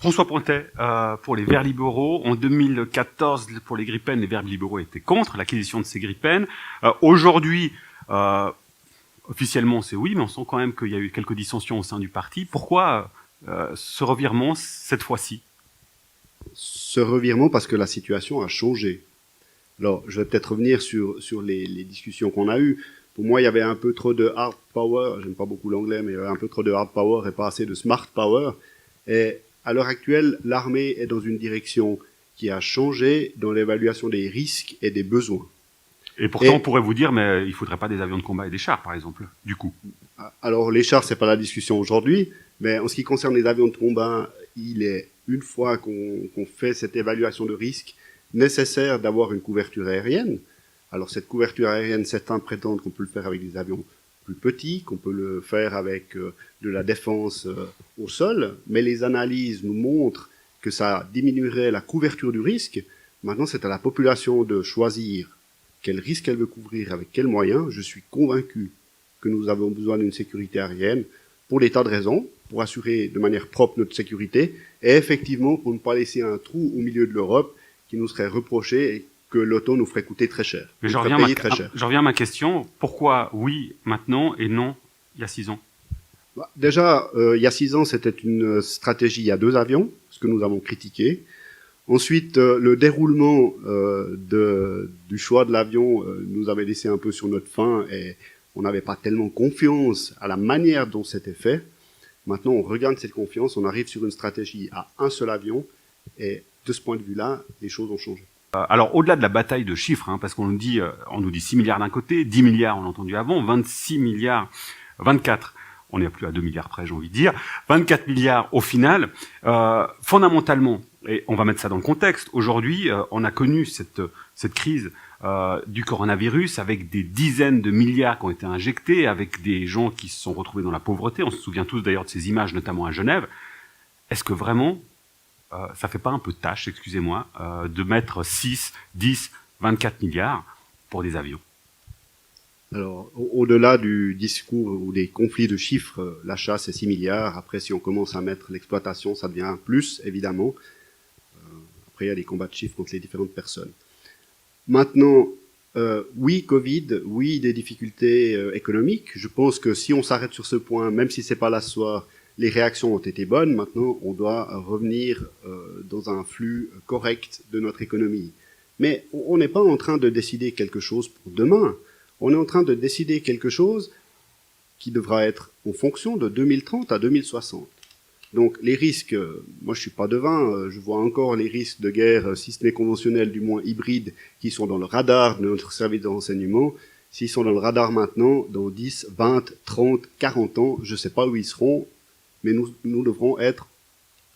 François Pontet, pour les Verts libéraux, en 2014, pour les Gripen, les Verts libéraux étaient contre l'acquisition de ces Gripen. Aujourd'hui, officiellement c'est oui, mais on sent quand même qu'il y a eu quelques dissensions au sein du parti. Pourquoi ce revirement cette fois-ci? Ce revirement parce que la situation a changé. Alors, je vais peut-être revenir sur les discussions qu'on a eues. Pour moi, il y avait un peu trop de hard power, j'aime pas beaucoup l'anglais, mais il y avait un peu trop de hard power et pas assez de smart power. Et à l'heure actuelle, l'armée est dans une direction qui a changé dans l'évaluation des risques et des besoins. Et pourtant, on pourrait vous dire, mais il faudrait pas des avions de combat et des chars, par exemple, du coup. Alors, les chars, c'est pas la discussion aujourd'hui, mais en ce qui concerne les avions de combat, il est, une fois qu'on fait cette évaluation de risque, nécessaire d'avoir une couverture aérienne. Alors, cette couverture aérienne, certains prétendent qu'on peut le faire avec des avions plus petits, qu'on peut le faire avec de la défense au sol, mais les analyses nous montrent que ça diminuerait la couverture du risque. Maintenant, c'est à la population de choisir quel risque elle veut couvrir, avec quels moyens. Je suis convaincu que nous avons besoin d'une sécurité aérienne pour des tas de raisons, pour assurer de manière propre notre sécurité, et effectivement pour ne pas laisser un trou au milieu de l'Europe qui nous serait reproché et que l'OTAN nous ferait coûter très cher. Mais je reviens à ma question. Pourquoi oui maintenant et non il y a 6 ans? Déjà, il y a 6 ans, c'était une stratégie à 2 avions, ce que nous avons critiqué. Ensuite, le déroulement du choix de l'avion nous avait laissé un peu sur notre faim et on n'avait pas tellement confiance à la manière dont c'était fait. Maintenant, on regagne cette confiance, on arrive sur une stratégie à un seul avion et de ce point de vue-là, les choses ont changé. Alors, au-delà de la bataille de chiffres, parce qu'on nous dit 6 milliards d'un côté, 10 milliards, on l'a entendu avant, 26 milliards, 24, on n'est plus à 2 milliards près, j'ai envie de dire, 24 milliards au final, fondamentalement, et on va mettre ça dans le contexte, aujourd'hui, on a connu cette crise du coronavirus avec des dizaines de milliards qui ont été injectés, avec des gens qui se sont retrouvés dans la pauvreté, on se souvient tous d'ailleurs de ces images, notamment à Genève. Est-ce que vraiment ça fait pas un peu tâche, excusez-moi, de mettre 6, 10, 24 milliards pour des avions? Alors, au-delà du discours ou des conflits de chiffres, l'achat c'est 6 milliards. Après, si on commence à mettre l'exploitation, ça devient plus, évidemment. Après, il y a des combats de chiffres entre les différentes personnes. Maintenant, oui, Covid, oui, des difficultés économiques. Je pense que si on s'arrête sur ce point, même si c'est pas là ce soir, les réactions ont été bonnes. Maintenant, on doit revenir dans un flux correct de notre économie. Mais on n'est pas en train de décider quelque chose pour demain. On est en train de décider quelque chose qui devra être en fonction de 2030 à 2060. Donc les risques, moi je suis pas devin, je vois encore les risques de guerre, si ce n'est conventionnels, du moins hybrides, qui sont dans le radar de notre service de renseignement. S'ils sont dans le radar maintenant, dans 10, 20, 30, 40 ans, je sais pas où ils seront, mais nous devrons être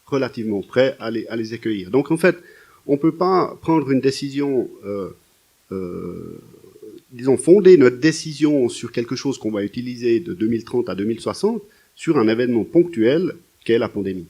relativement prêts à les accueillir. Donc en fait, on peut pas prendre une décision, disons fonder notre décision sur quelque chose qu'on va utiliser de 2030 à 2060 sur un événement ponctuel qu'est la pandémie.